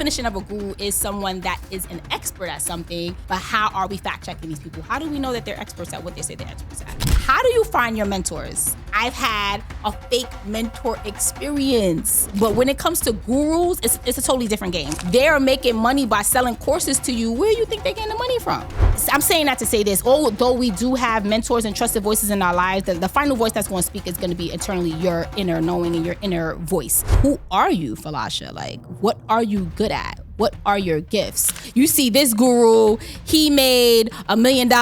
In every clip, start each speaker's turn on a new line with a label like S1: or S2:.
S1: definition of a guru is someone that is an expert at something, but how are we fact checking these people? How do we know that they're experts at what they say they're experts at? How do you find your mentors? I've had a fake mentor experience, but when it comes to gurus, it's a totally different game. They're making money by selling courses to you. Where do you think they're getting the money from? I'm saying that to say this, although we do have mentors and trusted voices in our lives, the final voice that's going to speak is going to be internally your inner knowing and your inner voice. Who are you, Falasha? Like, what are you good at? What are your gifts? You see this guru, he made $1 million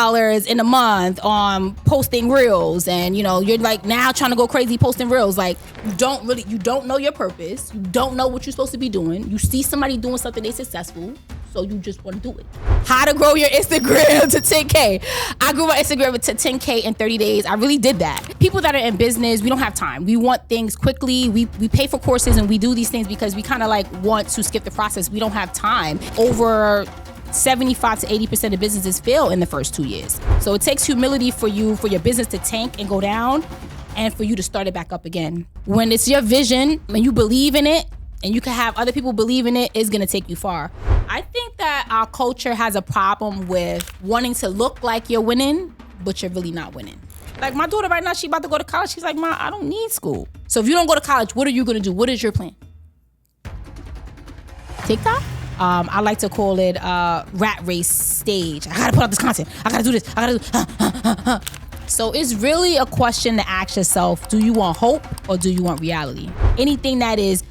S1: in a month on posting reels, and you're like now trying to go crazy posting reels. Like, you don't know your purpose. You don't know what you're supposed to be doing. You see somebody doing something, they successful, so you just want to do it. How to grow your Instagram to 10K. I grew my Instagram to 10K in 30 days. I really did that. People that are in business, we don't have time. We want things quickly. We pay for courses and we do these things because we kind of like want to skip the process. We don't have time. Over 75 to 80% of businesses fail in the first 2 years. So it takes humility for your business to tank and go down and for you to start it back up again. When it's your vision and you believe in it, and you can have other people believe in it, it's gonna take you far. I think that our culture has a problem with wanting to look like you're winning, but you're really not winning. Like my daughter right now, she about to go to college. She's like, Ma, I don't need school. So if you don't go to college, what are you gonna do? What is your plan? TikTok? I like to call it rat race stage. I gotta put out this content. I gotta do this. I gotta do. So it's really a question to ask yourself, do you want hope or do you want reality? Anything that is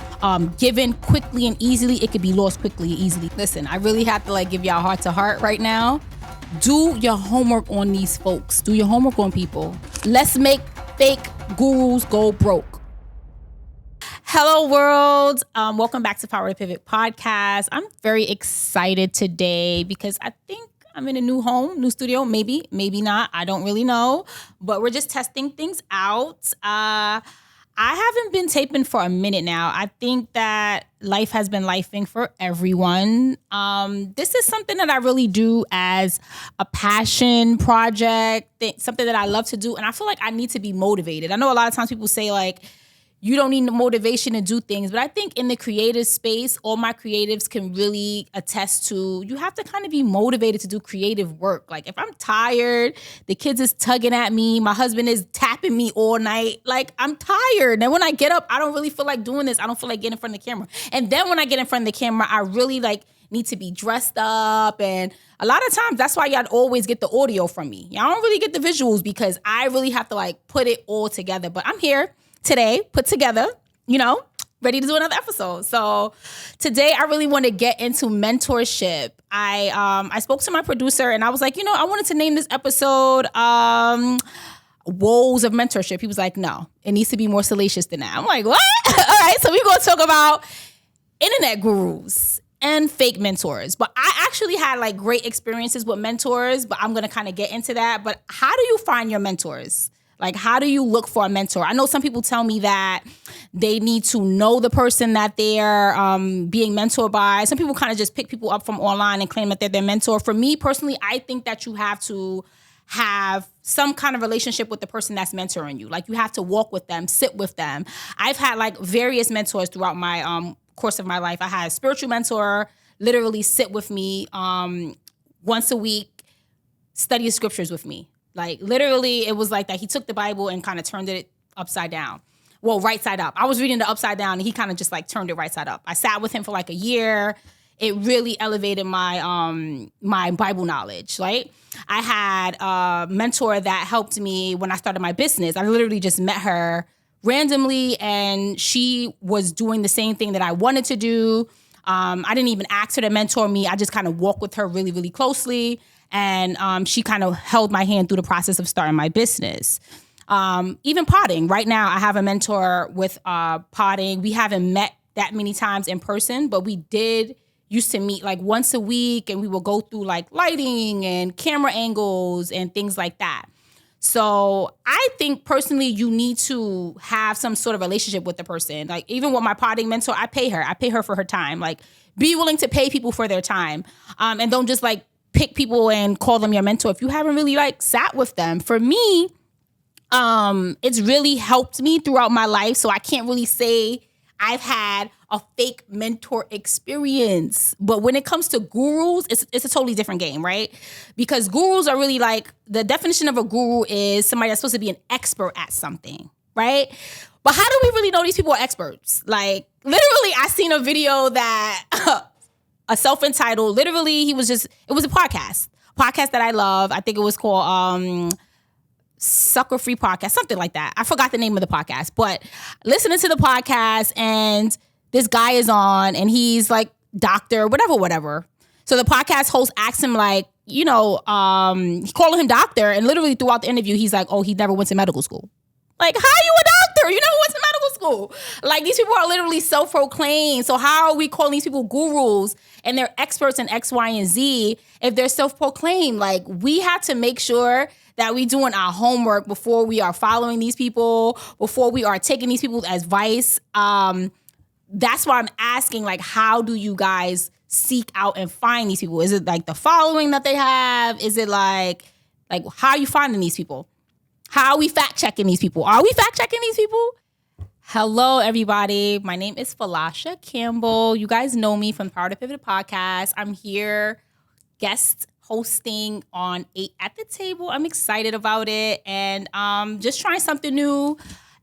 S1: given quickly and easily, it could be lost quickly and easily. Listen, I really have to give y'all heart to heart right now. Do your homework on these folks. Do your homework on people. Let's make fake gurus go broke. Hello world. Welcome back to Power to Pivot podcast. I'm very excited today because I think I'm in a new home, new studio, maybe not. I don't really know, but we're just testing things out. I haven't been taping for a minute now. I think that life has been lifing for everyone. This is something that I really do as a passion project, something that I love to do. And I feel like I need to be motivated. I know a lot of times people say you don't need the motivation to do things. But I think in the creative space, all my creatives can really attest to, you have to kind of be motivated to do creative work. Like if I'm tired, the kids is tugging at me, my husband is tapping me all night, I'm tired. And when I get up, I don't really feel like doing this. I don't feel like getting in front of the camera. And then when I get in front of the camera, I really need to be dressed up. And a lot of times that's why y'all always get the audio from me. Y'all don't really get the visuals because I really have to put it all together. But I'm here today, put together, ready to do another episode. So today I really want to get into mentorship. I spoke to my producer and I was like, I wanted to name this episode Woes of Mentorship. He was like, no, it needs to be more salacious than that. I'm like, what? All right, so we're going to talk about internet gurus and fake mentors. But I actually had great experiences with mentors, but I'm going to kind of get into that. But how do you find your mentors? How do you look for a mentor? I know some people tell me that they need to know the person that they're being mentored by. Some people kind of just pick people up from online and claim that they're their mentor. For me personally, I think that you have to have some kind of relationship with the person that's mentoring you. You have to walk with them, sit with them. I've had various mentors throughout my course of my life. I had a spiritual mentor literally sit with me once a week, study the scriptures with me. Literally, it was like that. He took the Bible and kind of turned it upside down. Well, right side up. I was reading the upside down, and he kind of just turned it right side up. I sat with him for a year. It really elevated my my Bible knowledge, right? I had a mentor that helped me when I started my business. I literally just met her randomly, and she was doing the same thing that I wanted to do. I didn't even ask her to mentor me. I just kind of walked with her really, really closely. And she kind of held my hand through the process of starting my business. Even potting. Right now, I have a mentor with potting. We haven't met that many times in person, but we used to meet once a week, and we will go through lighting and camera angles and things like that. So I think personally, you need to have some sort of relationship with the person. Even with my potting mentor, I pay her for her time. Be willing to pay people for their time, and don't just pick people and call them your mentor if you haven't really sat with them. For me, it's really helped me throughout my life. So I can't really say I've had a fake mentor experience. But when it comes to gurus, it's a totally different game, right? Because gurus are really like, the definition of a guru is somebody that's supposed to be an expert at something, right? But how do we really know these people are experts? Like, literally, I seen a video that a self-entitled, literally, it was a podcast that I love. I think it was called Sucker Free Podcast, something like that. I forgot the name of the podcast, but listening to the podcast, and this guy is on, and he's like, doctor, whatever. So the podcast host asked him, like, he calling him doctor, and literally throughout the interview, he's like, oh, he never went to medical school. Like, how are you a doctor? You never went to medical school. Like, these people are literally self-proclaimed. So how are we calling these people gurus and they're experts in X, Y, and Z if they're self-proclaimed? Like, we have to make sure that we doing our homework before we are following these people, before we are taking these people's advice. That's why I'm asking, like, how do you guys seek out and find these people? Is it like the following that they have? Is it like how are you finding these people? How are we fact-checking these people? Are we fact-checking these people? Hello, everybody. My name is Falasha Campbell. You guys know me from the Power to Pivot podcast. I'm here guest hosting on 8 at the Table. I'm excited about it, and just trying something new.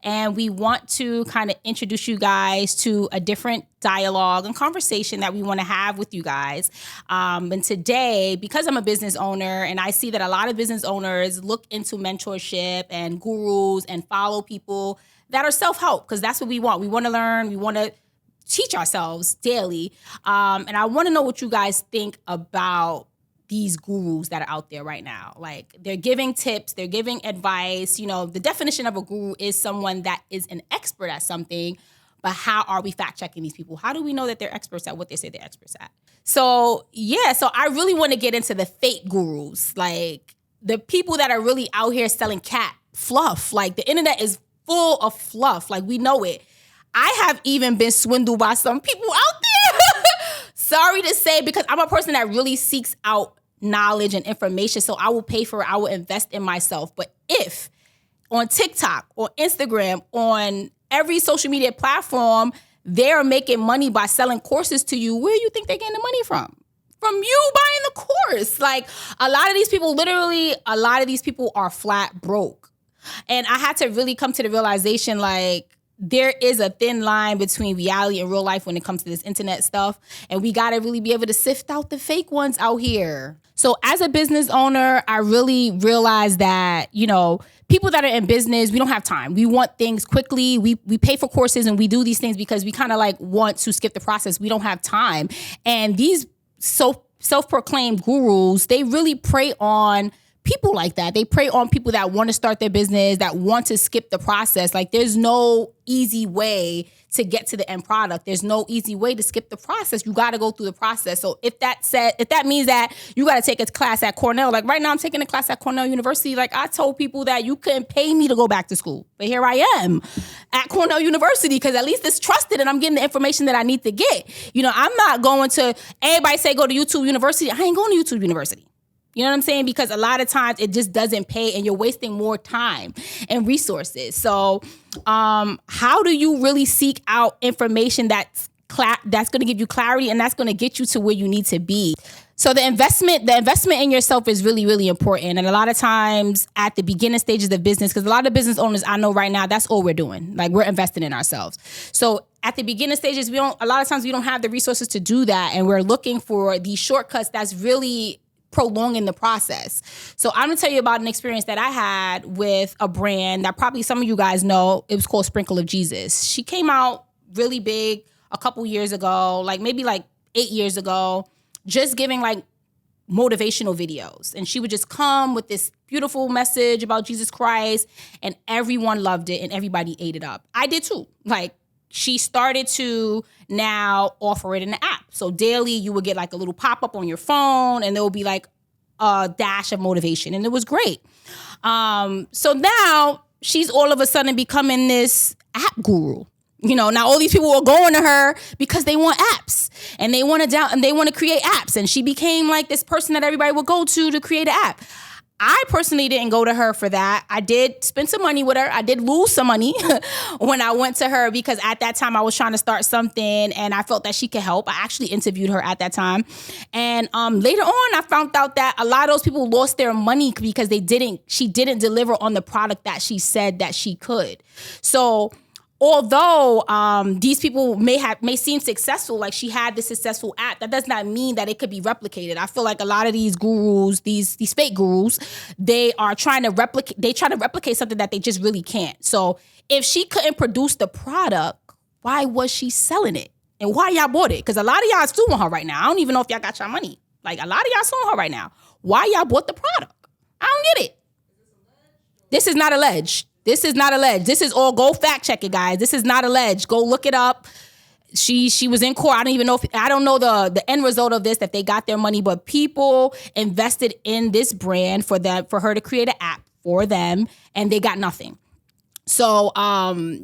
S1: And we want to kind of introduce you guys to a different dialogue and conversation that we want to have with you guys. And today, because I'm a business owner and I see that a lot of business owners look into mentorship and gurus and follow people that are self-help, because that's what we want. We want to learn. We want to teach ourselves daily. And I want to know what you guys think about these gurus that are out there right now. Like, they're giving tips, they're giving advice. The definition of a guru is someone that is an expert at something, but how are we fact checking these people? How do we know that they're experts at what they say they're experts at? So I really want to get into the fake gurus, like the people that are really out here selling cat fluff. Like, the internet is full of fluff. Like, we know it. I have even been swindled by some people out there. Sorry to say, because I'm a person that really seeks out knowledge and information. So I will pay for it. I will invest in myself. But if on TikTok or Instagram, on every social media platform, they're making money by selling courses to you, where do you think they're getting the money from? From you buying the course. Like, a lot of these people are flat broke. And I had to really come to the realization, like, there is a thin line between reality and real life when it comes to this internet stuff. And we got to really be able to sift out the fake ones out here. So as a business owner, I really realized that, people that are in business, we don't have time. We want things quickly. We pay for courses and we do these things because we kind of like want to skip the process. We don't have time. And these self-proclaimed gurus, they really prey on people like that. They prey on people that want to start their business, that want to skip the process. Like, there's no easy way to get to the end product. There's no easy way to skip the process. You got to go through the process. So if that means that you got to take a class at Cornell, like right now I'm taking a class at Cornell University. Like, I told people that you couldn't pay me to go back to school, but here I am at Cornell University because at least it's trusted and I'm getting the information that I need to get. I'm not going to, everybody say go to YouTube University. I ain't going to YouTube University. You know what I'm saying? Because a lot of times it just doesn't pay and you're wasting more time and resources. So how do you really seek out information that's going to give you clarity and that's going to get you to where you need to be? So the investment in yourself is really, really important. And a lot of times at the beginning stages of business, because a lot of business owners I know right now, that's all we're doing. Like, we're investing in ourselves. So at the beginning stages, a lot of times we don't have the resources to do that. And we're looking for these shortcuts that's really prolonging the process. So I'm gonna tell you about an experience that I had with a brand that probably some of you guys know. It was called Sprinkle of Jesus. She came out really big a couple years ago, like maybe like 8 years ago, just giving like motivational videos. And she would just come with this beautiful message about Jesus Christ, and everyone loved it and everybody ate it up. I did too. Like, she started to now offer it in the app. So daily you would get like a little pop-up on your phone and there will be like a dash of motivation. And it was great. So now she's all of a sudden becoming this app guru. Now all these people are going to her because they want apps and they want to create apps. And she became like this person that everybody would go to create an app. I personally didn't go to her for that. I did spend some money with her. I did lose some money when I went to her because at that time I was trying to start something and I felt that she could help. I actually interviewed her at that time. And later on, I found out that a lot of those people lost their money because she didn't deliver on the product that she said that she could. So although these people may seem successful, like she had this successful app, that does not mean that it could be replicated. I feel like a lot of these gurus, these fake gurus, they try to replicate something that they just really can't. So if she couldn't produce the product, why was she selling it? And why y'all bought it? Because a lot of y'all suing her right now. I don't even know if y'all got your money. Like a lot of y'all suing her right now. Why y'all bought the product? I don't get it. This is not alleged. This is not alleged. This is all, go fact check it, guys. This is not alleged. Go look it up. She was in court. I don't know the end result of this, that they got their money, but people invested in this brand for her to create an app for them, and they got nothing. So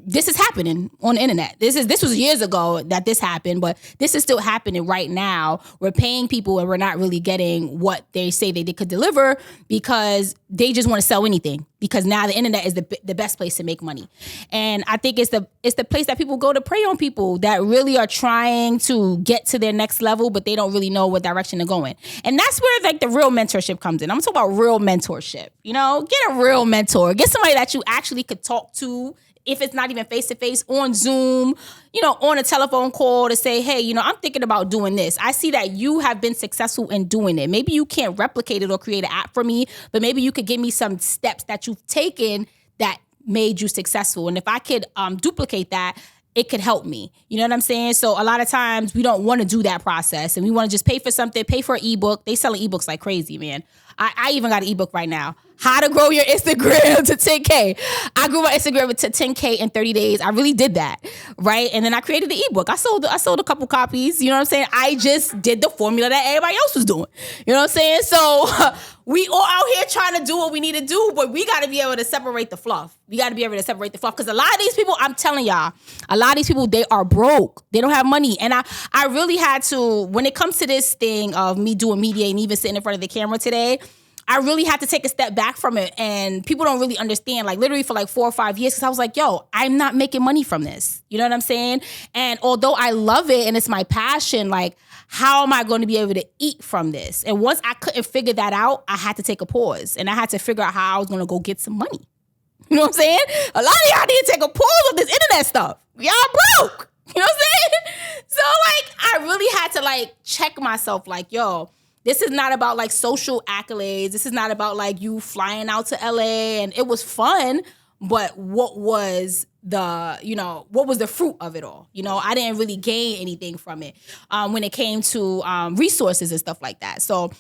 S1: this is happening on the internet. This was years ago that this happened, but this is still happening right now. We're paying people and we're not really getting what they say they could deliver because they just want to sell anything, because now the internet is the best place to make money. And I think it's the place that people go to prey on people that really are trying to get to their next level, but they don't really know what direction they're going. And that's where like the real mentorship comes in. I'm talking about real mentorship. You know, get a real mentor. Get somebody that you actually could talk to, if it's not even face-to-face, on Zoom, you know, on a telephone call, to say, hey, you know, I'm thinking about doing this. I see that you have been successful in doing it. Maybe you can't replicate it or create an app for me, but maybe you could give me some steps that you've taken that made you successful. And if I could duplicate that, it could help me. You know what I'm saying? So a lot of times we don't want to do that process, and we want to just pay for something, pay for an ebook. They selling ebooks like crazy, man. I even got an ebook right now. How to grow your Instagram to 10K. I grew my Instagram to 10K in 30 days. I really did that, right? And then I created the ebook. I sold a couple copies. You know what I'm saying? I just did the formula that everybody else was doing. You know what I'm saying? So we all out here trying to do what we need to do, but we got to be able to separate the fluff. We got to be able to separate the fluff, because a lot of these people, I'm telling y'all, a lot of these people, they are broke. They don't have money. And I really had to, when it comes to this thing of me doing media and even sitting in front of the camera today, I really had to take a step back from it. And people don't really understand, like literally for like 4 or 5 years, because I was like, yo, I'm not making money from this. You know what I'm saying? And although I love it and it's my passion, like, how am I going to be able to eat from this? And once I couldn't figure that out, I had to take a pause, and I had to figure out how I was going to go get some money. You know what I'm saying? A lot of y'all need to take a pause with this internet stuff. Y'all broke. You know what I'm saying? So like, I really had to like check myself, like, yo, this is not about like social accolades. This is not about like you flying out to LA, and it was fun, but what was the fruit of it all? You know, I didn't really gain anything from it when it came to resources and stuff like that. So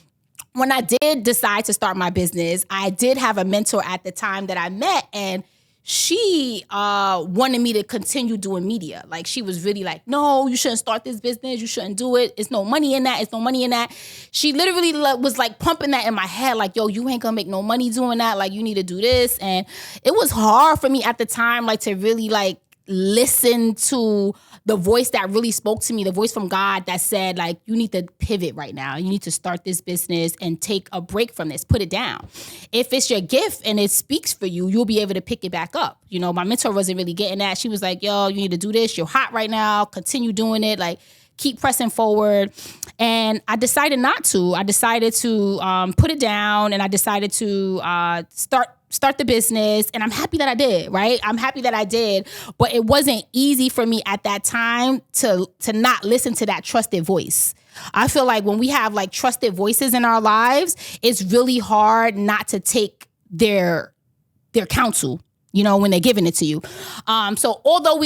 S1: when I did decide to start my business, I did have a mentor at the time that I met, and she wanted me to continue doing media. Like, she was really like, no, you shouldn't start this business. You shouldn't do it. It's no money in that. It's no money in that. She literally was like pumping that in my head. Like, yo, you ain't gonna make no money doing that. Like, you need to do this. And it was hard for me at the time, like, to really like listen to the voice that really spoke to me, the voice from God that said, like, you need to pivot right now. You need to start this business and take a break from this. Put it down. If it's your gift and it speaks for you, you'll be able to pick it back up. You know, my mentor wasn't really getting that. She was like, yo, you need to do this. You're hot right now. Continue doing it. Like, keep pressing forward. And I decided not to. I decided to put it down, and I decided to start the business. And I'm happy that I did, right? I'm happy that I did. But it wasn't easy for me at that time to not listen to that trusted voice. I feel like when we have like trusted voices in our lives, it's really hard not to take their counsel, you know, when they're giving it to you. So although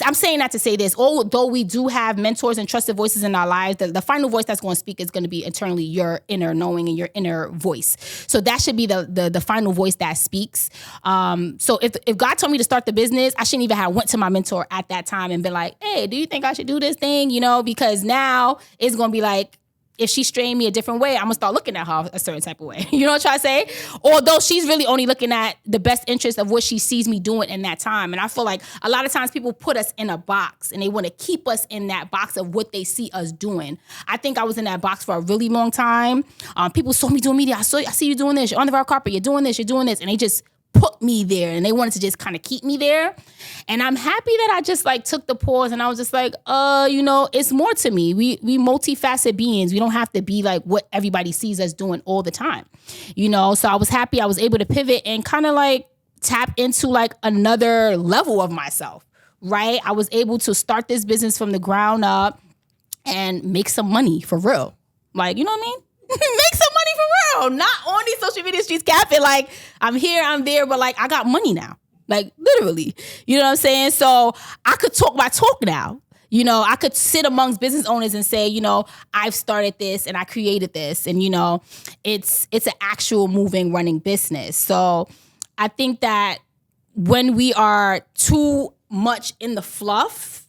S1: I'm saying that to say this, although we do have mentors and trusted voices in our lives, the final voice that's going to speak is going to be internally your inner knowing and your inner voice. So that should be the final voice that speaks. So if God told me to start the business, I shouldn't even have went to my mentor at that time and been like, hey, do you think I should do this thing? You know, because now it's going to be like, if she's straying me a different way, I'm gonna start looking at her a certain type of way. You know what I'm trying to say? Although she's really only looking at the best interest of what she sees me doing in that time. And I feel like a lot of times people put us in a box and they want to keep us in that box of what they see us doing. I think I was in that box for a really long time. People saw me doing media. I see you doing this. You're on the red carpet. You're doing this. You're doing this. And they just put me there and they wanted to just kind of keep me there. And I'm happy that I just like took the pause and I was just like, it's more to me. We multifaceted beings. We don't have to be like what everybody sees us doing all the time, So I was happy I was able to pivot and kind of like tap into like another level of myself, right? I was able to start this business from the ground up and make some money for real. Like, you know what I mean? Make some money for real. Not on these social media streets capping. Like, I'm here, I'm there, but like, I got money now. Like, literally. You know what I'm saying? So I could talk my talk now. I could sit amongst business owners and say, I've started this and I created this. And, it's an actual moving, running business. So I think that when we are too much in the fluff,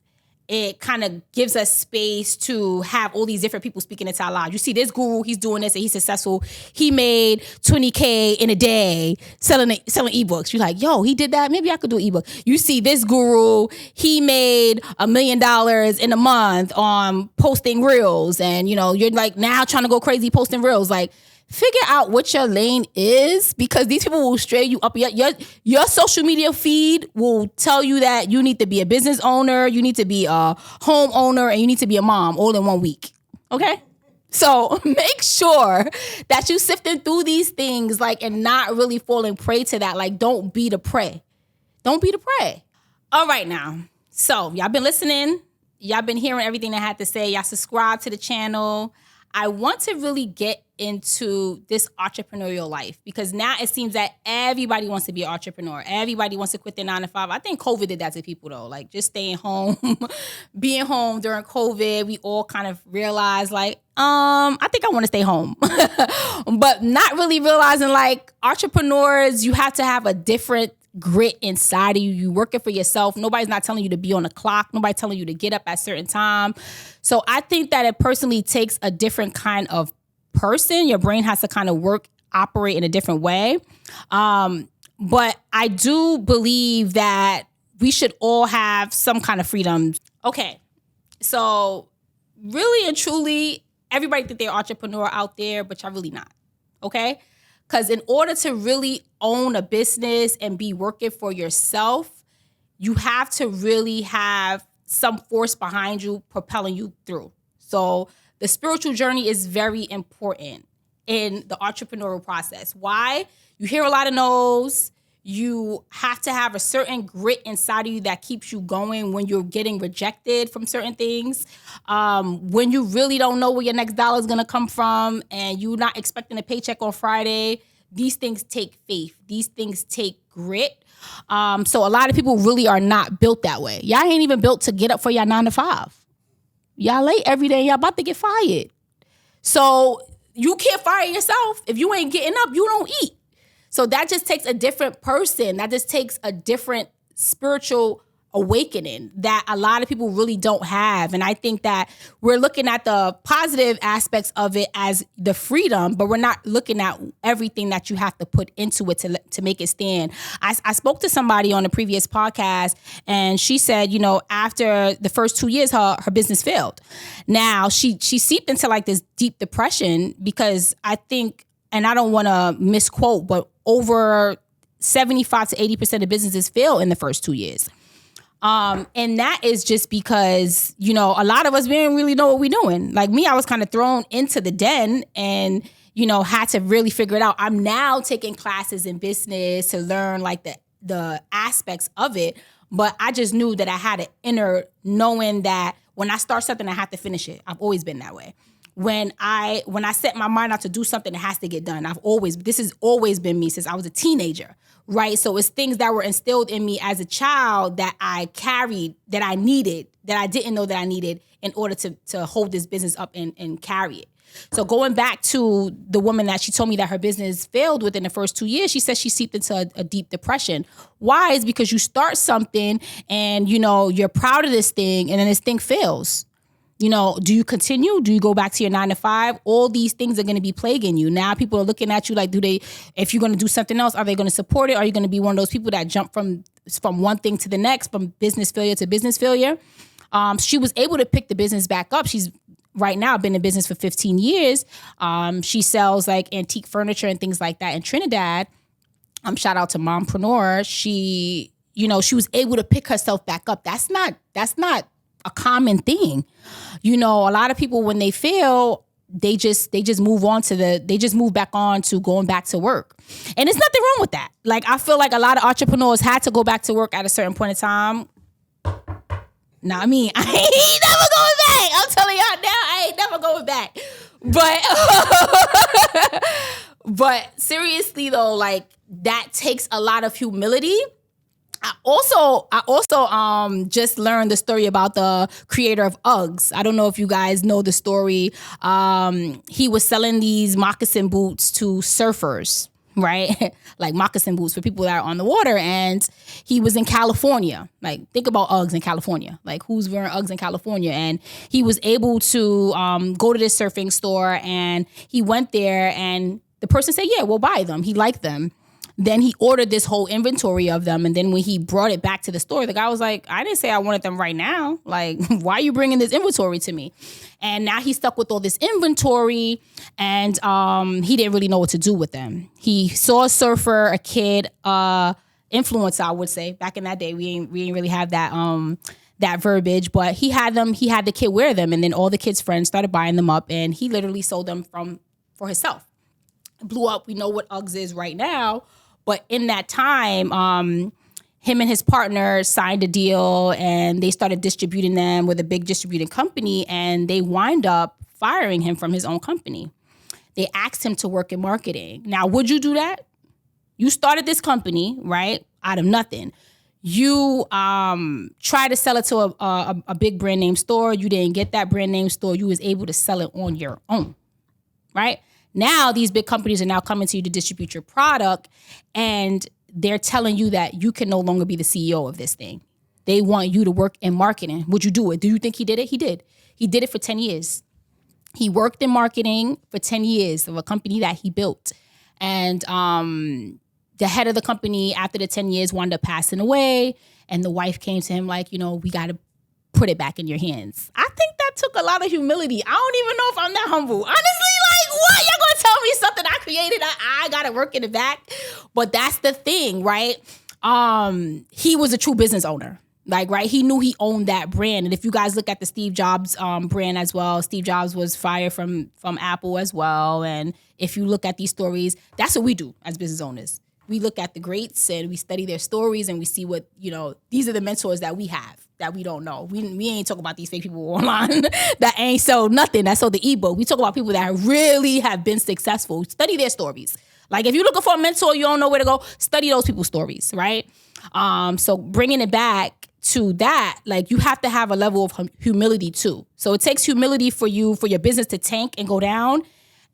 S1: it kind of gives us space to have all these different people speaking into our lives. You see this guru, he's doing this and he's successful. He made $20K in a day selling ebooks. You're like, yo, he did that? Maybe I could do an ebook. You see this guru, he made $1 million in a month on posting reels. And, you're like now trying to go crazy posting reels. Like, figure out what your lane is because these people will stray you up. Your social media feed will tell you that you need to be a business owner, you need to be a homeowner, and you need to be a mom all in 1 week. Okay? So make sure that you sifting through these things and not really falling prey to that. Like, don't be the prey. Don't be the prey. All right now. So y'all been listening. Y'all been hearing everything I had to say. Y'all subscribe to the channel. I want to really get into this entrepreneurial life because now it seems that everybody wants to be an entrepreneur. Everybody wants to quit their 9 to 5. I think COVID did that to people though, like just staying home, being home during COVID. We all kind of realized I think I want to stay home, but not really realizing like entrepreneurs, you have to have a different grit inside of you. You working for yourself. Nobody's not telling you to be on the clock. Nobody's telling you to get up at a certain time. So I think that it personally takes a different kind of person. Your brain has to kind of operate in a different way. But I do believe that we should all have some kind of freedom. Okay. So really and truly, everybody think they're an entrepreneur out there, but y'all really not. Okay. Because in order to really own a business and be working for yourself, you have to really have some force behind you propelling you through. So the spiritual journey is very important in the entrepreneurial process. Why? You hear a lot of no's. You have to have a certain grit inside of you that keeps you going when you're getting rejected from certain things. When you really don't know where your next dollar is going to come from and you're not expecting a paycheck on Friday, these things take faith. These things take grit. So a lot of people really are not built that way. Y'all ain't even built to get up for y'all 9 to 5. Y'all late every day. Y'all about to get fired. So you can't fire yourself. If you ain't getting up, you don't eat. So that just takes a different person. That just takes a different spiritual awakening that a lot of people really don't have. And I think that we're looking at the positive aspects of it as the freedom, but we're not looking at everything that you have to put into it to make it stand. I spoke to somebody on a previous podcast and she said, after the first 2 years, her business failed. Now she seeped into like this deep depression because I think, and I don't want to misquote, but over 75 to 80% of businesses fail in the first 2 years. And that is just because, a lot of us, we didn't really know what we're doing. Like me, I was kind of thrown into the den and, had to really figure it out. I'm now taking classes in business to learn like the aspects of it. But I just knew that I had an inner knowing that when I start something, I have to finish it. I've always been that way. When I set my mind out to do something, it has to get done. This has always been me since I was a teenager, right? So it's things that were instilled in me as a child that I carried, that I needed, that I didn't know that I needed in order to hold this business up and carry it. So going back to the woman that she told me that her business failed within the first 2 years, she said she seeped into a deep depression. Why? Is because you start something and, you're proud of this thing and then this thing fails. You know, do you continue? Do you go back to your 9 to 5? All these things are going to be plaguing you. Now people are looking at you like, if you're going to do something else, are they going to support it? Are you going to be one of those people that jump from one thing to the next, from business failure to business failure? She was able to pick the business back up. She's right now been in business for 15 years. She sells like antique furniture and things like that in Trinidad. Shout out to Mompreneur. She was able to pick herself back up. That's not a common thing. You know, a lot of people, when they fail, they just move back on to going back to work. And there's nothing wrong with that. Like, I feel like a lot of entrepreneurs had to go back to work at a certain point in time. Nah, I mean, I ain't never going back. I'm telling y'all now, I ain't never going back. But seriously though, like, that takes a lot of humility. I also just learned the story about the creator of Uggs. I don't know if you guys know the story. He was selling these moccasin boots to surfers, right? Like moccasin boots for people that are on the water. And he was in California. Like, think about Uggs in California. Like, who's wearing Uggs in California? And he was able to go to this surfing store, and he went there, and the person said, yeah, we'll buy them. He liked them. Then he ordered this whole inventory of them. And then when he brought it back to the store, the guy was like, I didn't say I wanted them right now. Like, why are you bringing this inventory to me? And now he's stuck with all this inventory, and he didn't really know what to do with them. He saw a surfer, a kid, influencer, I would say. Back in that day, we ain't really have that verbiage, but he had the kid wear them, and then all the kid's friends started buying them up, and he literally sold them for himself. It blew up. We know what Uggs is right now. But in that time, him and his partner signed a deal, and they started distributing them with a big distributing company, and they wind up firing him from his own company. They asked him to work in marketing. Now, would you do that? You started this company, right, out of nothing. You tried to sell it to a big brand name store. You didn't get that brand name store. You was able to sell it on your own, right? Now, these big companies are now coming to you to distribute your product, and they're telling you that you can no longer be the CEO of this thing. They want you to work in marketing. Would you do it? Do you think he did it? He did. He did it for 10 years. He worked in marketing for 10 years of a company that he built. And the head of the company, after the 10 years, wound up passing away. And the wife came to him like, we got to put it back in your hands. I think that took a lot of humility. I don't even know if I'm that humble. Honestly, like, what? Y'all gonna tell me something I created? I gotta work in the back. But that's the thing, right? He was a true business owner. Like, right? He knew he owned that brand. And if you guys look at the Steve Jobs brand as well, Steve Jobs was fired from Apple as well. And if you look at these stories, that's what we do as business owners. We look at the greats and we study their stories, and we see what, these are the mentors that we have that we don't know. We ain't talking about these fake people online that ain't sold nothing, that sold the ebook. We talk about people that really have been successful. Study their stories. Like, if you're looking for a mentor, you don't know where to go, study those people's stories, right? So bringing it back to that, like, you have to have a level of humility too. So it takes humility for your business to tank and go down,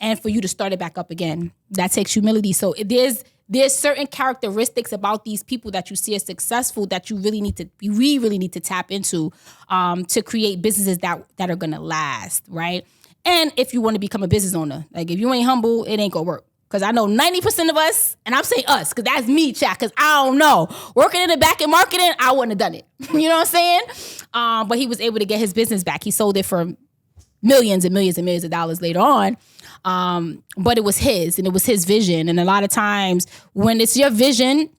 S1: and for you to start it back up again. That takes humility. So there's certain characteristics about these people that you see as successful that we really need to tap into to create businesses that are gonna last, right? And if you want to become a business owner, like, if you ain't humble, it ain't gonna work. Because I know 90% of us, and I'm saying us, because that's me, chat, because I don't know. Working in the back in marketing, I wouldn't have done it. You know what I'm saying? But he was able to get his business back. He sold it for millions and millions and millions of dollars later on. But it was his, and it was his vision. And a lot of times when it's your vision,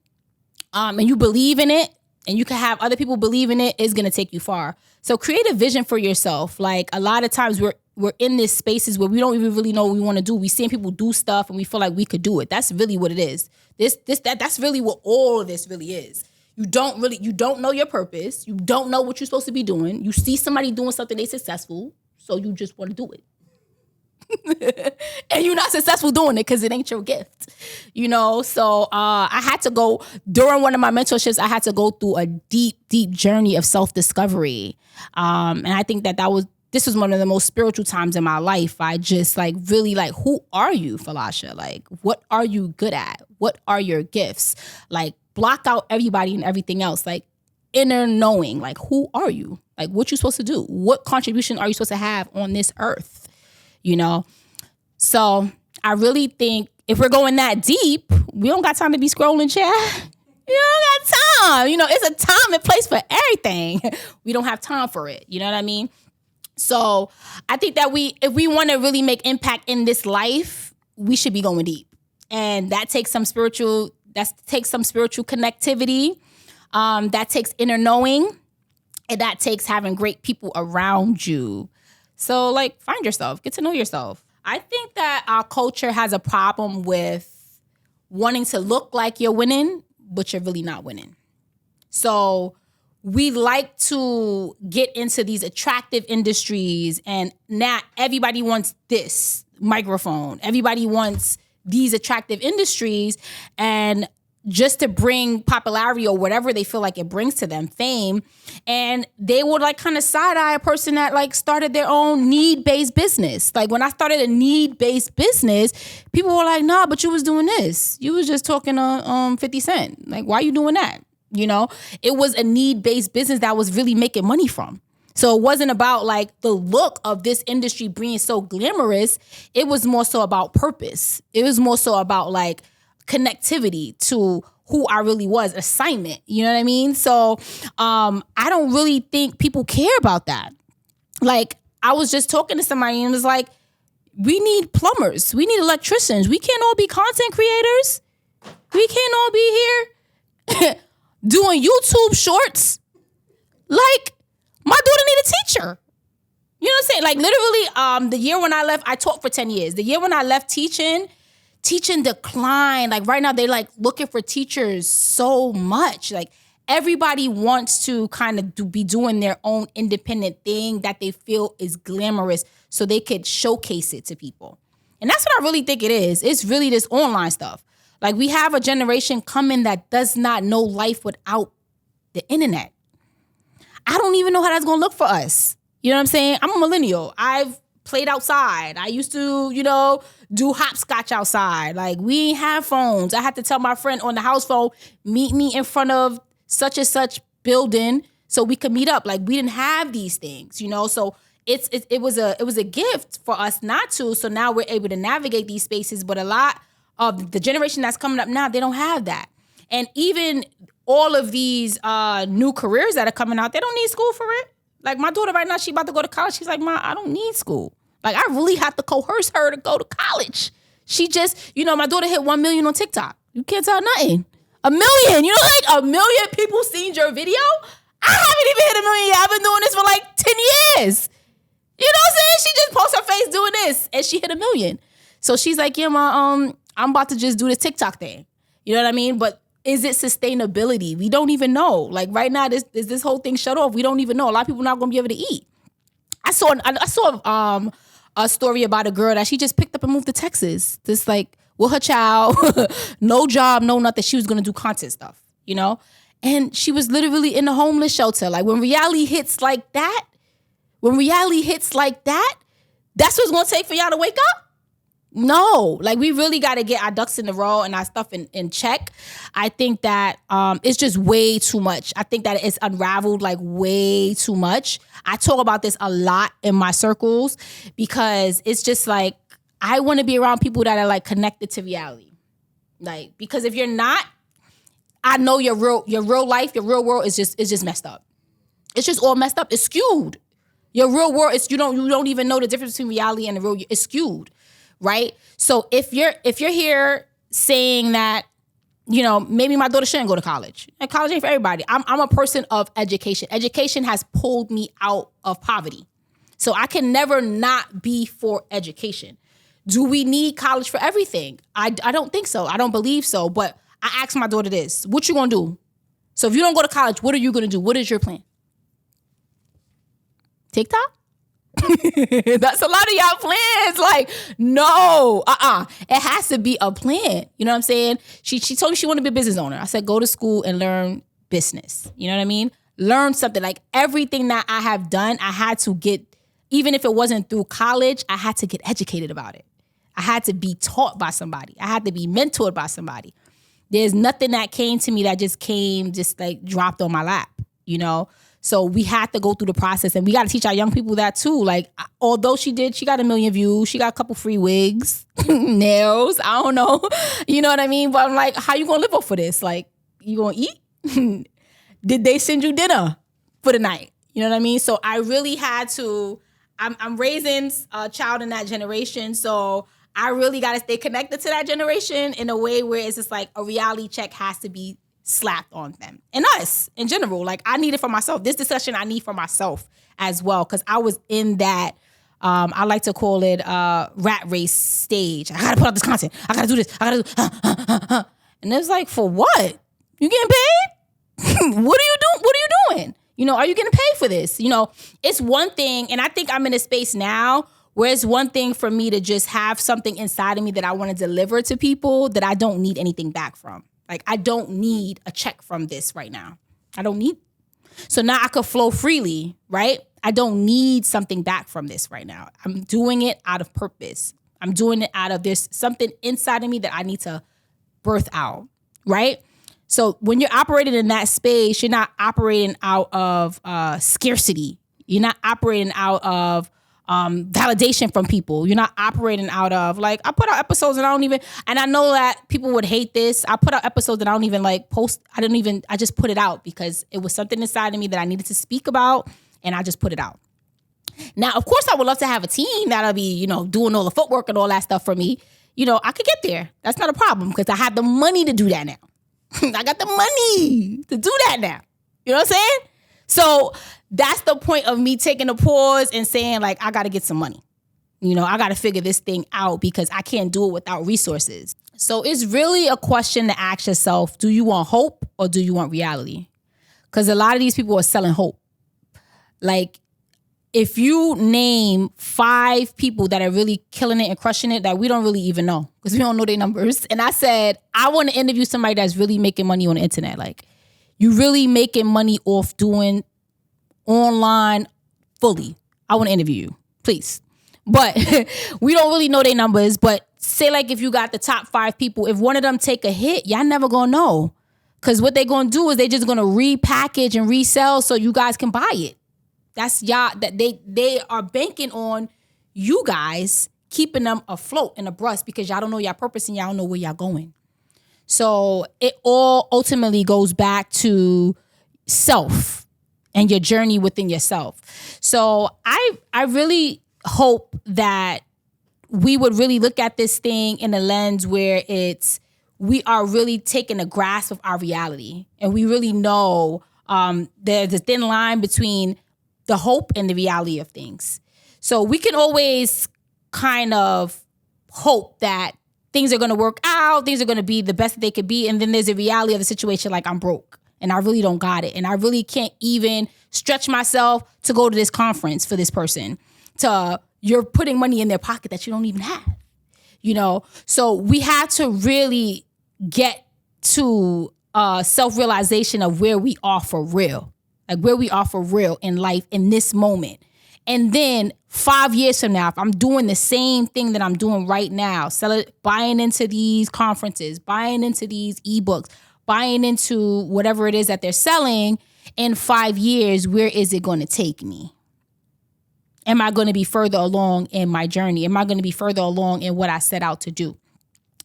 S1: and you believe in it, and you can have other people believe in it, it's going to take you far. So create a vision for yourself. Like, a lot of times we're in these spaces where we don't even really know what we want to do. We see people do stuff and we feel like we could do it. That's really what it is. That's really what all of this really is. You don't know your purpose. You don't know what you're supposed to be doing. You see somebody doing something, they successful, so you just want to do it. And you're not successful doing it because it ain't your gift, So I had to go, during one of my mentorships, I had to go through a deep, deep journey of self-discovery. And I think this was one of the most spiritual times in my life. I just really who are you, Falasha? Like, what are you good at? What are your gifts? Like, block out everybody and everything else. Like, inner knowing. Like, who are you? Like, what you supposed to do? What contribution are you supposed to have on this earth? You know? So I really think if we're going that deep, we don't got time to be scrolling, chat. You don't got time. You know, it's a time and place for everything. We don't have time for it. You know what I mean? So I think that if we want to really make impact in this life, we should be going deep. And that takes some spiritual connectivity. That takes inner knowing. And that takes having great people around you. So, like, find yourself. Get to know yourself. I think that our culture has a problem with wanting to look like you're winning, but you're really not winning. So we like to get into these attractive industries, and now everybody wants this microphone. Everybody wants these attractive industries, and just to bring popularity or whatever they feel like it brings to them, fame. And they would like kind of side eye a person that like started their own need-based business. Like when I started a need-based business, people were like, nah, but you was doing this. You was just talking to 50 Cent. Like, why you doing that? You know, it was a need-based business that was really making money from. So it wasn't about like the look of this industry being so glamorous. It was more so about purpose. It was more so about like connectivity to who I really was, assignment. You know what I mean? So I don't really think people care about that. Like I was just talking to somebody and it was like, we need plumbers. We need electricians. We can't all be content creators. We can't all be here doing YouTube shorts. Like my daughter need a teacher. You know what I'm saying? Like literally the year when I left, I taught for 10 years. The year when I left teaching declined. Like right now, they're like looking for teachers so much. Like everybody wants to kind of be doing their own independent thing that they feel is glamorous so they could showcase it to people. And that's what I really think it is. It's really this online stuff. Like we have a generation coming that does not know life without the internet. I don't even know how that's going to look for us. You know what I'm saying? I'm a millennial. I've played outside. I used to, do hopscotch outside. Like we ain't have phones. I had to tell my friend on the house phone, meet me in front of such and such building so we could meet up. Like we didn't have these things, So it was a gift for us not to. So now we're able to navigate these spaces. But a lot of the generation that's coming up now, they don't have that. And even all of these new careers that are coming out, they don't need school for it. Like my daughter right now, she about to go to college. She's like, Ma, I don't need school. Like I really have to coerce her to go to college. She just, my daughter hit 1 million on TikTok. You can't tell nothing. 1 million, like 1 million people seen your video? I haven't even hit 1 million yet. I've been doing this for like 10 years. You know what I'm saying? She just posts her face doing this and she hit 1 million. So she's like, yeah, Ma, I'm about to just do this TikTok thing. You know what I mean? But is it sustainability? We don't even know. Like right now, this whole thing shut off. We don't even know. A lot of people not gonna be able to eat. I saw a story about a girl that she just picked up and moved to Texas. Just like with her child, no job, no nothing. She was gonna do content stuff, And she was literally in a homeless shelter. Like when reality hits like that, that's what it's gonna take for y'all to wake up. No, like we really got to get our ducks in the row and our stuff in check. I think that it's just way too much. I think that it's unraveled like way too much. I talk about this a lot in my circles because it's just like I want to be around people that are like connected to reality. Like because if you're not, I know your real life, your real world is just messed up. It's just all messed up. It's skewed. Your real world is you don't even know the difference between reality and the real. It's skewed. Right? So if you're here saying that, maybe my daughter shouldn't go to college. And college ain't for everybody. I'm a person of education. Education has pulled me out of poverty. So I can never not be for education. Do we need college for everything? I don't think so. I don't believe so. But I asked my daughter this. What you gonna do? So if you don't go to college, what are you gonna do? What is your plan? TikTok? That's a lot of y'all plans. Like, no, it has to be a plan. You know what I'm saying? She told me she wanted to be a business owner. I said, go to school and learn business. You know what I mean? Learn something. Like everything that I have done, I had to get, even if it wasn't through college, I had to get educated about it. I had to be taught by somebody. I had to be mentored by somebody. There's nothing that came to me that just like dropped on my lap. you know? So we had to go through the process, and we got to teach our young people that too. Like, although she got 1 million views, she got a couple free wigs, nails, I don't know. You know what I mean? But I'm like, how you gonna live off for this? Like, you gonna eat? Did they send you dinner for the night? You know what I mean? So I really had to, I'm raising a child in that generation. So I really got to stay connected to that generation in a way where it's just like a reality check has to be slapped on them and us in general. Like, I need it for myself. This discussion I need for myself as well, because I was in that I like to call it rat race stage. I gotta put out this content, I gotta do this, I gotta do and it's like, for what? You getting paid? What are you doing? You know, are you getting paid for this? You know, it's one thing, and I think I'm in a space now where it's one thing for me to just have something inside of me that I want to deliver to people that I don't need anything back from. Like, I don't need a check from this right now. I don't need. So now I could flow freely, right? I don't need something back from this right now. I'm doing it out of purpose. I'm doing it out of there's something inside of me that I need to birth out, right? So when you're operating in that space, you're not operating out of scarcity. You're not operating out of validation from people. You're not operating out of, like, I put out episodes and I know that people would hate this. I put out episodes that I don't even like post. I just put it out because it was something inside of me that I needed to speak about, and I just put it out. Now, of course, I would love to have a team that'll be, you know, doing all the footwork and all that stuff for me. You know, I could get there. That's not a problem because I have the money to do that now. I got the money to do that now. You know what I'm saying? So that's the point of me taking a pause and saying, like, I got to get some money. You know, I got to figure this thing out because I can't do it without resources. So it's really a question to ask yourself, do you want hope or do you want reality? Because a lot of these people are selling hope. Like, if you name 5 people that are really killing it and crushing it that we don't really even know because we don't know their numbers. And I said, I want to interview somebody that's really making money on the internet. Like, you really making money off doing online fully. I want to interview you, please. But we don't really know their numbers. But say, like, if you got the top 5 people, if one of them take a hit, y'all never going to know. Because what they going to do is they just going to repackage and resell so you guys can buy it. That's y'all, that they are banking on you guys keeping them afloat and abreast because y'all don't know y'all purpose and y'all don't know where y'all going. So it all ultimately goes back to self and your journey within yourself. So I really hope that we would really look at this thing in a lens where we are really taking a grasp of our reality. And we really know there's a thin line between the hope and the reality of things. So we can always kind of hope that things are going to work out, things are going to be the best that they could be. And then there's a reality of the situation, like, I'm broke and I really don't got it. And I really can't even stretch myself to go to this conference for this person. You're putting money in their pocket that you don't even have, you know? So we have to really get to self-realization of where we are for real. Like, where we are for real in life in this moment. And then 5 years from now, if I'm doing the same thing that I'm doing right now, buying into these conferences, buying into these ebooks, buying into whatever it is that they're selling, in 5 years, where is it going to take me? Am I going to be further along in my journey? Am I going to be further along in what I set out to do?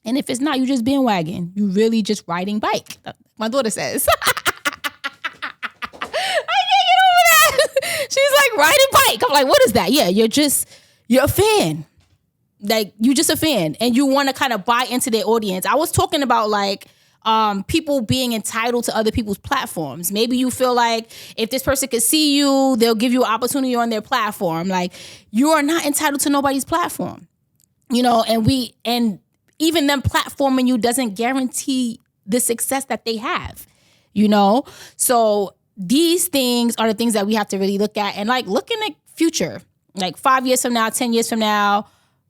S1: And if it's not, you just bandwagon. You really just riding bike. My daughter says. She's like, riding bike. I'm like, what is that? Yeah, you're a fan. Like, you just a fan. And you want to kind of buy into their audience. I was talking about, like, people being entitled to other people's platforms. Maybe you feel like if this person could see you, they'll give you an opportunity on their platform. Like, you are not entitled to nobody's platform. You know, and even them platforming you doesn't guarantee the success that they have. You know? So these things are the things that we have to really look at and, like, look in the future, like 5 years from now, 10 years from now.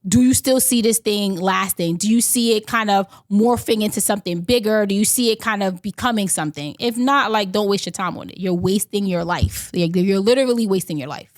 S1: Do you still see this thing lasting? Do you see it kind of morphing into something bigger? Do you see it kind of becoming something? If not, like, don't waste your time on it. You're wasting your life. You're literally wasting your life.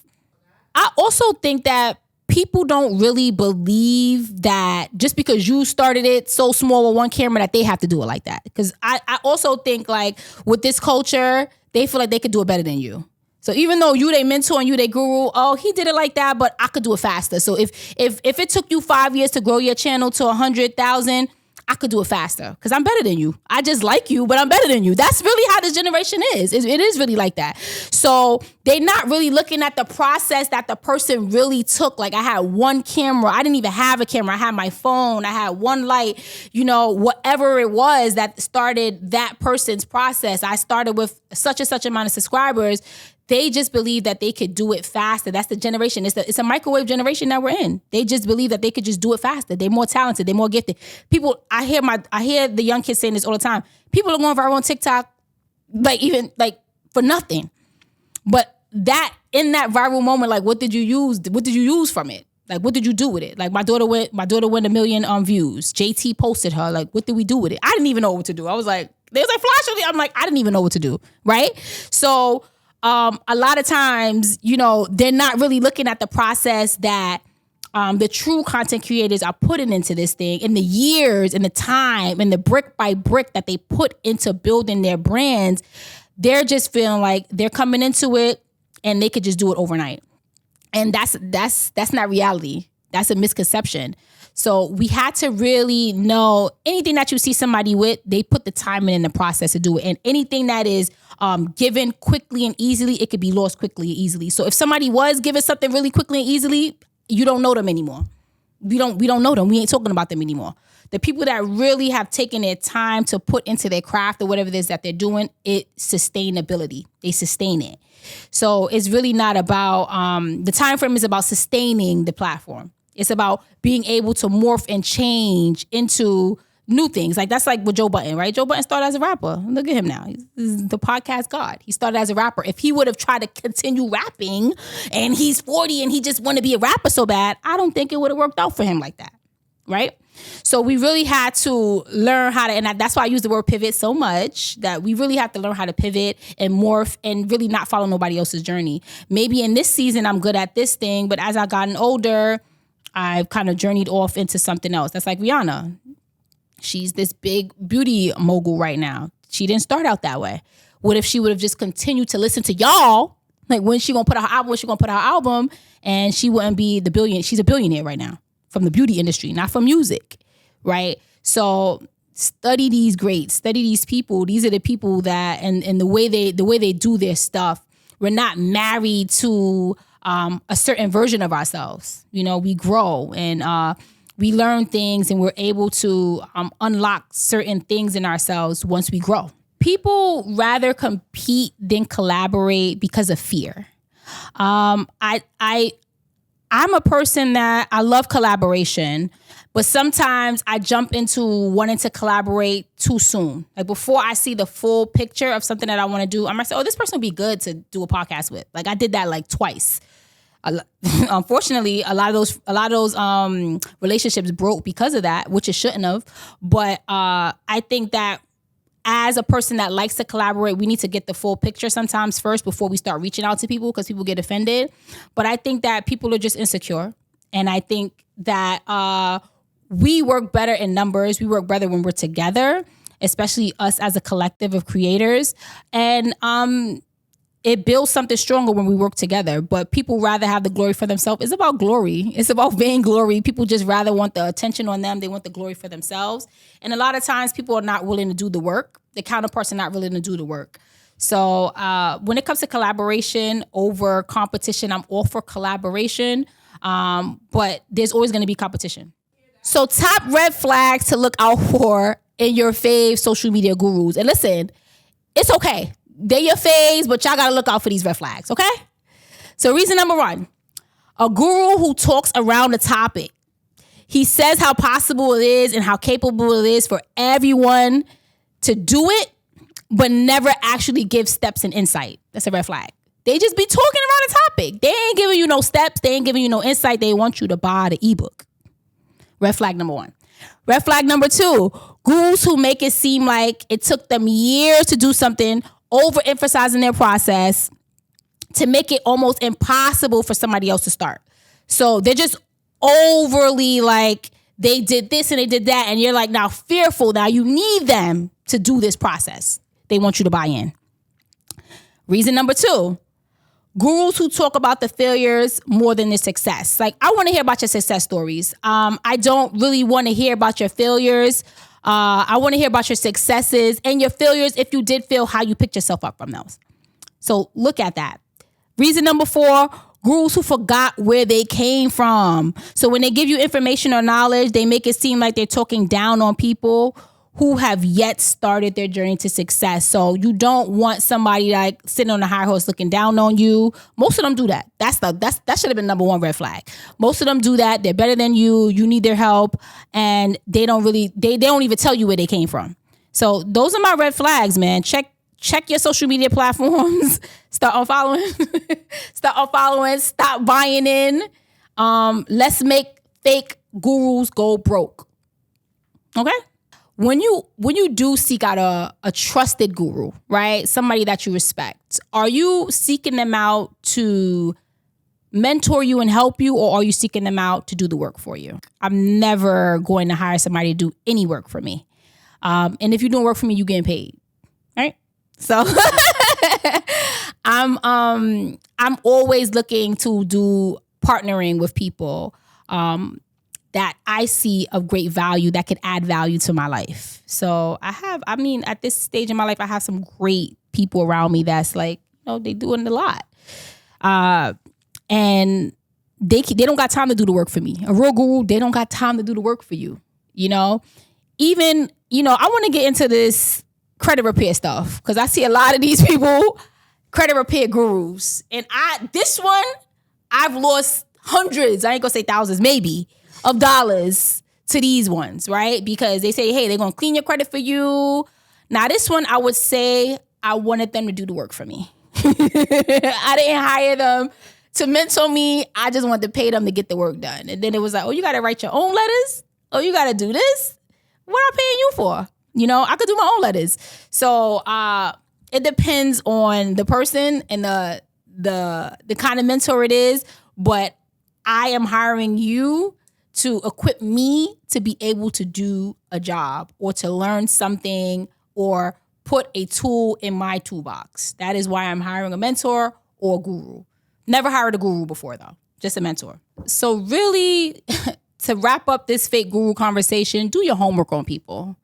S1: I also think that people don't really believe that just because you started it so small with one camera that they have to do it like that. Because I also think, like, with this culture, they feel like they could do it better than you. So even though you they mentor and you they guru, oh, he did it like that, but I could do it faster. So if it took you 5 years to grow your channel to 100,000, I could do it faster because I'm better than you. I just like you, but I'm better than you. That's really how this generation is. It is really like that. So they're not really looking at the process that the person really took. Like I had one camera. I didn't even have a camera. I had my phone. I had one light, whatever it was that started that person's process. I started with such and such amount of subscribers. They just believe that they could do it faster. That's the generation. It's a microwave generation that we're in. They just believe that they could just do it faster. They're more talented. They're more gifted. People, I hear the young kids saying this all the time. People are going viral on TikTok, for nothing. But that in that viral moment, like, what did you use? What did you use from it? Like, what did you do with it? Like, my daughter went 1 million views. JT posted her. Like, what did we do with it? I didn't even know what to do. I was like, they was like, Falasha. I'm like, I didn't even know what to do. Right? So a lot of times, they're not really looking at the process that the true content creators are putting into this thing, and the years and the time and the brick by brick that they put into building their brands. They're just feeling like they're coming into it and they could just do it overnight. And that's not reality. That's a misconception. So we had to really know anything that you see somebody with, they put the time in the process to do it. And anything that is given quickly and easily, it could be lost quickly and easily. So if somebody was given something really quickly and easily, you don't know them anymore. We don't know them. We ain't talking about them anymore. The people that really have taken their time to put into their craft or whatever it is that they're doing, it's sustainability. They sustain it. So it's really not about, the time frame is about sustaining the platform. It's about being able to morph and change into new things. Like that's like with Joe Budden, right? Joe Budden started as a rapper. Look at him now. He's the podcast god. He started as a rapper. If he would have tried to continue rapping and he's 40 and he just want to be a rapper so bad, I don't think it would have worked out for him like that, right? So we really had to learn how to, and that's why I use the word pivot so much, that we really have to learn how to pivot and morph and really not follow nobody else's journey. Maybe in this season, I'm good at this thing, but as I've gotten older, I've kind of journeyed off into something else. That's like Rihanna. She's this big beauty mogul right now. She didn't start out that way. What if she would have just continued to listen to y'all? Like when she gonna put out her album, and she wouldn't be the billion. She's a billionaire right now from the beauty industry, not from music, right? So study these greats, study these people. These are the people that, and the way they do their stuff. We're not married to a certain version of ourselves. We grow and we learn things, and we're able to unlock certain things in ourselves once we grow. People rather compete than collaborate because of fear. I'm a person that I love collaboration, but sometimes I jump into wanting to collaborate too soon. Like before I see the full picture of something that I want to do, I might say, oh, this person would be good to do a podcast with. Like I did that like twice. Unfortunately, a lot of those relationships broke because of that, which it shouldn't have. But I think that as a person that likes to collaborate, we need to get the full picture sometimes first before we start reaching out to people, because people get offended. But I think that people are just insecure. And I think that we work better in numbers. We work better when we're together, especially us as a collective of creators. And it builds something stronger when we work together. But people rather have the glory for themselves. It's about glory. It's about vainglory. People just rather want the attention on them. They want the glory for themselves. And a lot of times people are not willing to do the work. The counterparts are not willing to do the work. So when it comes to collaboration over competition, I'm all for collaboration. But there's always going to be competition. So top red flags to look out for in your fave social media gurus. And listen, it's okay. They're your faves, but y'all got to look out for these red flags, okay? So reason number 1, a guru who talks around the topic. He says how possible it is and how capable it is for everyone to do it, but never actually give steps and insight. That's a red flag. They just be talking around the topic. They ain't giving you no steps. They ain't giving you no insight. They want you to buy the ebook. Red flag number 1. Red flag number 2, gurus who make it seem like it took them years to do something, overemphasizing their process to make it almost impossible for somebody else to start. So they're just overly like, they did this and they did that, and you're like now fearful. Now you need them to do this process. They want you to buy in. Reason number 2, gurus who talk about the failures more than the success. Like, I want to hear about your success stories. I don't really want to hear about your failures. I want to hear about your successes and your failures. If you did fail, how you picked yourself up from those. So look at that. Reason number 4, gurus who forgot where they came from. So when they give you information or knowledge, they make it seem like they're talking down on people who have yet started their journey to success. So you don't want somebody like sitting on a high horse looking down on you. Most of them do that. That should have been number 1 red flag. Most of them do that. They're better than you. You need their help, and they don't even tell you where they came from. So those are my red flags, man. Check your social media platforms. Start unfollowing. Stop buying in. Let's make fake gurus go broke. Okay? When you do seek out a trusted guru, right? Somebody that you respect, are you seeking them out to mentor you and help you, or are you seeking them out to do the work for you? I'm never going to hire somebody to do any work for me. And if you're doing work for me, you're getting paid, right? So I'm always looking to do partnering with people that I see of great value that could add value to my life. So at this stage in my life, I have some great people around me that's like, they doing a lot. And they don't got time to do the work for me. A real guru, they don't got time to do the work for you. Even, I want to get into this credit repair stuff because I see a lot of these people, credit repair gurus. And I've lost hundreds, I ain't gonna say thousands, maybe, of dollars to these ones, right? Because they say, hey, they're going to clean your credit for you. Now, this one, I would say I wanted them to do the work for me. I didn't hire them to mentor me. I just wanted to pay them to get the work done. And then it was like, oh, you got to write your own letters? Oh, you got to do this? What am I paying you for? I could do my own letters. So it depends on the person and the kind of mentor it is. But I am hiring you to equip me to be able to do a job or to learn something or put a tool in my toolbox. That is why I'm hiring a mentor or a guru. Never hired a guru before, though. Just a mentor. So really, to wrap up this fake guru conversation, do your homework on people.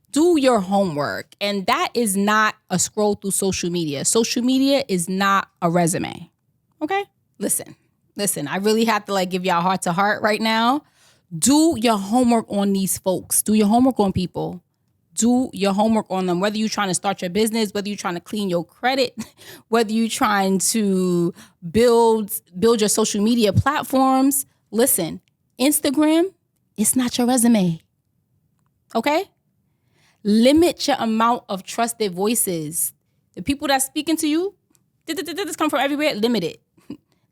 S1: Do your homework. And that is not a scroll through social media. Social media is not a resume. Okay? Listen, I really have to give y'all heart to heart right now. Do your homework on these folks. Do your homework on people. Do your homework on them. Whether you're trying to start your business, whether you're trying to clean your credit, whether you're trying to build your social media platforms. Listen, Instagram, it's not your resume. Okay? Limit your amount of trusted voices. The people that's speaking to you, this come from everywhere. Limit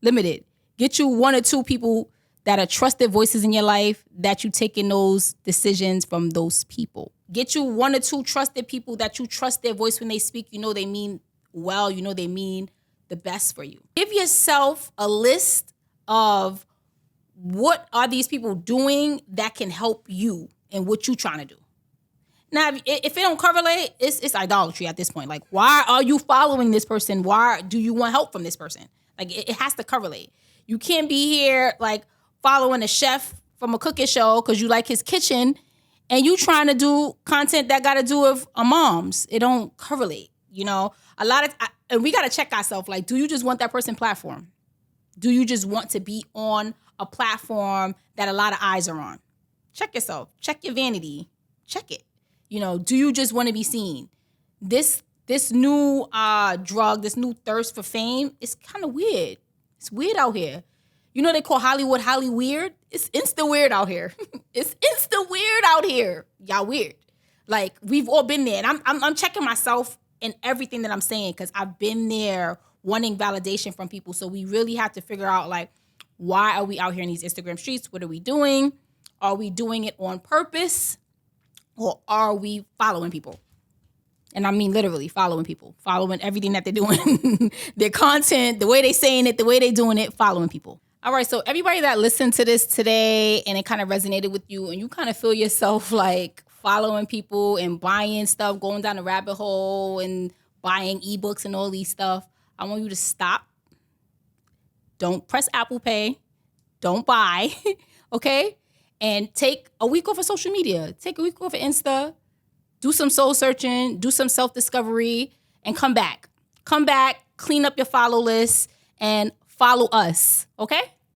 S1: it. Get you 1 or 2 people that are trusted voices in your life that you taking those decisions from those people. Get you 1 or 2 trusted people that you trust their voice when they speak. They mean well. They mean the best for you. Give yourself a list of what are these people doing that can help you and what you trying to do. Now, if it don't correlate, it's idolatry at this point. Why are you following this person? Why do you want help from this person? It has to correlate. You can't be here following a chef from a cooking show because you like his kitchen and you trying to do content that got to do with a mom's. It don't correlate, and we got to check ourselves. Do you just want that person platform? Do you just want to be on a platform that a lot of eyes are on? Check yourself. Check your vanity. Check it. Do you just want to be seen? This new drug, this new thirst for fame, is kind of weird. It's weird out here. They call Hollywood Holly weird. It's insta weird out here. It's insta weird out here. Y'all weird. We've all been there. And I'm checking myself in everything that I'm saying because I've been there wanting validation from people. So we really have to figure out why are we out here in these Instagram streets? What are we doing? Are we doing it on purpose? Or are we following people? And I mean literally following people, following everything that they're doing, their content, the way they saying it, the way they doing it, following people. All right, so everybody that listened to this today and it kind of resonated with you and you kind of feel yourself following people and buying stuff, going down the rabbit hole and buying ebooks and all these stuff, I want you to stop. Don't press Apple Pay. Don't buy. Okay? And take a week off of social media. Take a week off of Insta. Do some soul searching. Do some self-discovery. And come back. Come back. Clean up your follow list. And follow us. Okay?